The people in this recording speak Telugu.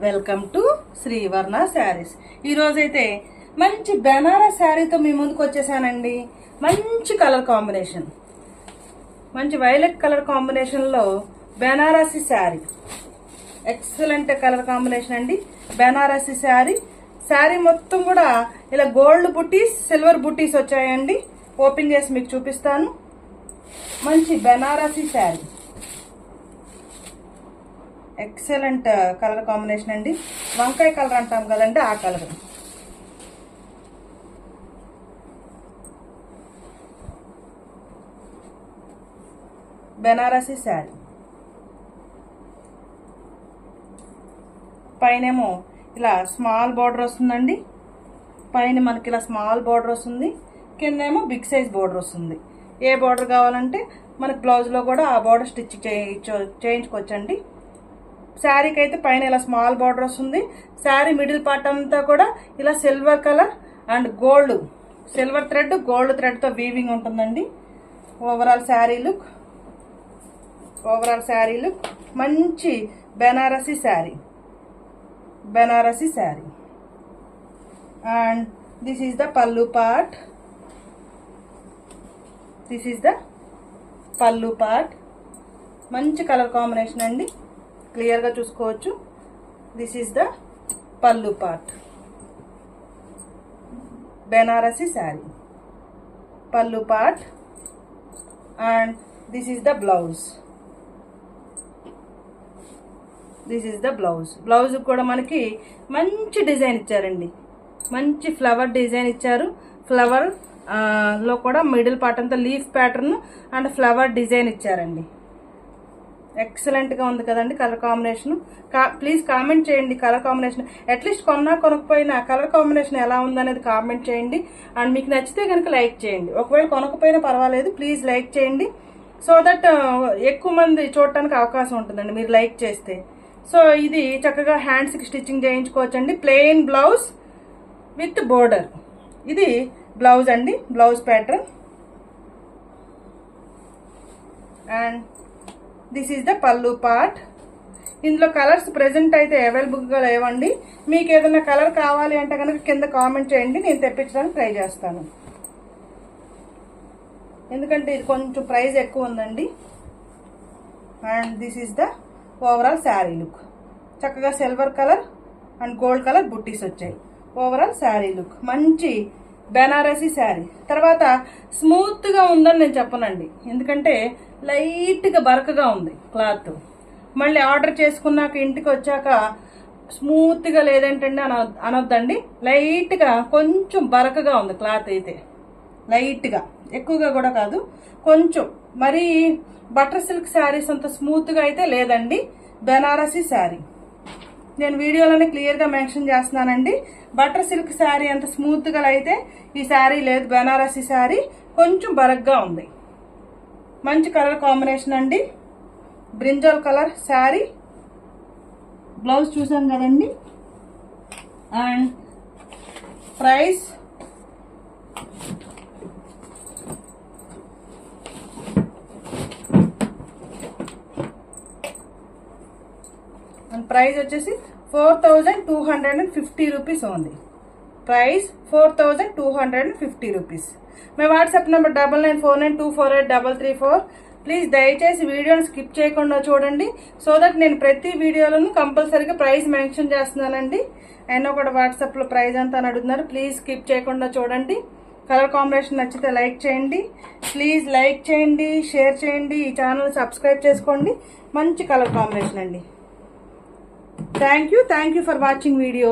Welcome to శ్రీవర్ణ saris. ఈరోజైతే మంచి బెనారస్ శారీతో మీ ముందుకు వచ్చేసానండి. మంచి కలర్ కాంబినేషన్, మంచి వైలెట్ కలర్ కాంబినేషన్లో Banarasi sari. Excellent colour combination అండి. బెనారసి శారీ. శారీ మొత్తం కూడా ఇలా గోల్డ్ బుట్టీస్, సిల్వర్ బుట్టీస్ వచ్చాయండి. ఓపెన్ చేసి మీకు చూపిస్తాను. మంచి Banarasi sari, excellent colour combination అండి. వంకాయ కలర్ అంటాం కదండి, ఆ కలర్. బెనారసి శారీ పైనేమో ఇలా స్మాల్ బార్డర్ వస్తుందండి. పైన మనకి ఇలా స్మాల్ బార్డర్ వస్తుంది, కిందేమో బిగ్ సైజ్ బార్డర్ వస్తుంది. ఏ బార్డర్ కావాలంటే మనకి బ్లౌజ్లో కూడా ఆ బార్డర్ స్టిచ్ చేయించుకోవచ్చండి. శారీకి అయితే పైన ఇలా స్మాల్ బార్డర్ వస్తుంది. శారీ మిడిల్ పార్ట్ అంతా కూడా ఇలా silver colour and gold, silver thread gold థ్రెడ్తో వీవింగ్ ఉంటుందండి. ఓవరాల్ శారీ లుక్ మంచి Banarasi sari. And this is the pallu part. మంచి కలర్ కాంబినేషన్ అండి, క్లియర్గా చూసుకోవచ్చు. This is the pallu part. Banarasi sari pallu part. And this is the blouse. Blouse కూడా మనకి మంచి డిజైన్ ఇచ్చారండి. మంచి ఫ్లవర్ డిజైన్ ఇచ్చారు. ఫ్లవర్ లో కూడా మిడిల్ పార్ట్ అంతా leaf pattern and flower design ఇచ్చారండి. ఎక్సలెంట్గా ఉంది కదండి కలర్ కాంబినేషన్. ప్లీజ్ కామెంట్ చేయండి కలర్ కాంబినేషన్. అట్లీస్ట్ కొనకపోయినా కలర్ కాంబినేషన్ ఎలా ఉందనేది కామెంట్ చేయండి. అండ్ మీకు నచ్చితే కనుక లైక్ చేయండి. ఒకవేళ కొనకపోయినా పర్వాలేదు, ప్లీజ్ లైక్ చేయండి. సో దట్ ఎక్కువ మంది చూడటానికి అవకాశం ఉంటుందండి మీరు లైక్ చేస్తే. సో ఇది చక్కగా హ్యాండ్స్కి స్టిచ్చింగ్ చేయించుకోవచ్చండి. Plain blouse with border. ఇది బ్లౌజ్ అండి, blouse pattern. And this is the pallu part. ఇందులో కలర్స్ ప్రెజెంట్ అయితే అవైలబుల్గా లేవండి. మీకు ఏదైనా కలర్ కావాలి అంటే కనుక కింద కామెంట్ చేయండి, నేను తెప్పించడానికి ట్రై చేస్తాను. ఎందుకంటే ఇది కొంచెం ప్రైస్ ఎక్కువ ఉందండి. And this is the overall sari look. చక్కగా silver colour and gold colour బుట్టీస్ వచ్చాయి. ఓవరాల్ శారీ లుక్ మంచి బెనారసి శారీ. తర్వాత స్మూత్గా ఉందని నేను చెప్పనండి, ఎందుకంటే లైట్గా బరకగా ఉంది క్లాత్. మళ్ళీ ఆర్డర్ చేసుకున్నాక ఇంటికి వచ్చాక స్మూత్గా లేదేంటండి అనొద్దండి. లైట్గా కొంచెం బరకగా ఉంది క్లాత్ అయితే. లైట్గా, ఎక్కువగా కూడా కాదు, కొంచెం. మరీ బటర్ సిల్క్ శారీస్ అంత స్మూత్గా అయితే లేదండి బెనారసి శారీ. నేను వీడియోలోనే క్లియర్గా మెన్షన్ చేస్తున్నానండి. బటర్ సిల్క్ శారీ అంత స్మూత్గా అయితే ఈ శారీ లేదు. బెనారసి శారీ కొంచెం బరగ్గా ఉంది. మంచి కలర్ కాంబినేషన్ అండి. Brinjal colour sari. బ్లౌజ్ చూసాం కదండి. అండ్ ప్రైస్ వచ్చేసి 4250 రూపీస్ ఉంది. Price 4250 rupees. My WhatsApp number 9949248334. Please దయచేసి వీడియోని స్కిప్ చేయకుండా చూడండి. సో దట్ నేను ప్రతి వీడియోలోనూ కంపల్సరీగా ప్రైస్ మెన్షన్ చేస్తున్నానండి. అయినా కూడా వాట్సాప్లో ప్రైస్ అంతా అని అడుగుతున్నారు. ప్లీజ్ స్కిప్ చేయకుండా చూడండి. కలర్ కాంబినేషన్ నచ్చితే లైక్ చేయండి. ప్లీజ్ లైక్ చేయండి, షేర్ చేయండి. ఈ ఛానల్ సబ్స్క్రైబ్ చేసుకోండి. మంచి కలర్ కాంబినేషన్ అండి. Thank you for watching video.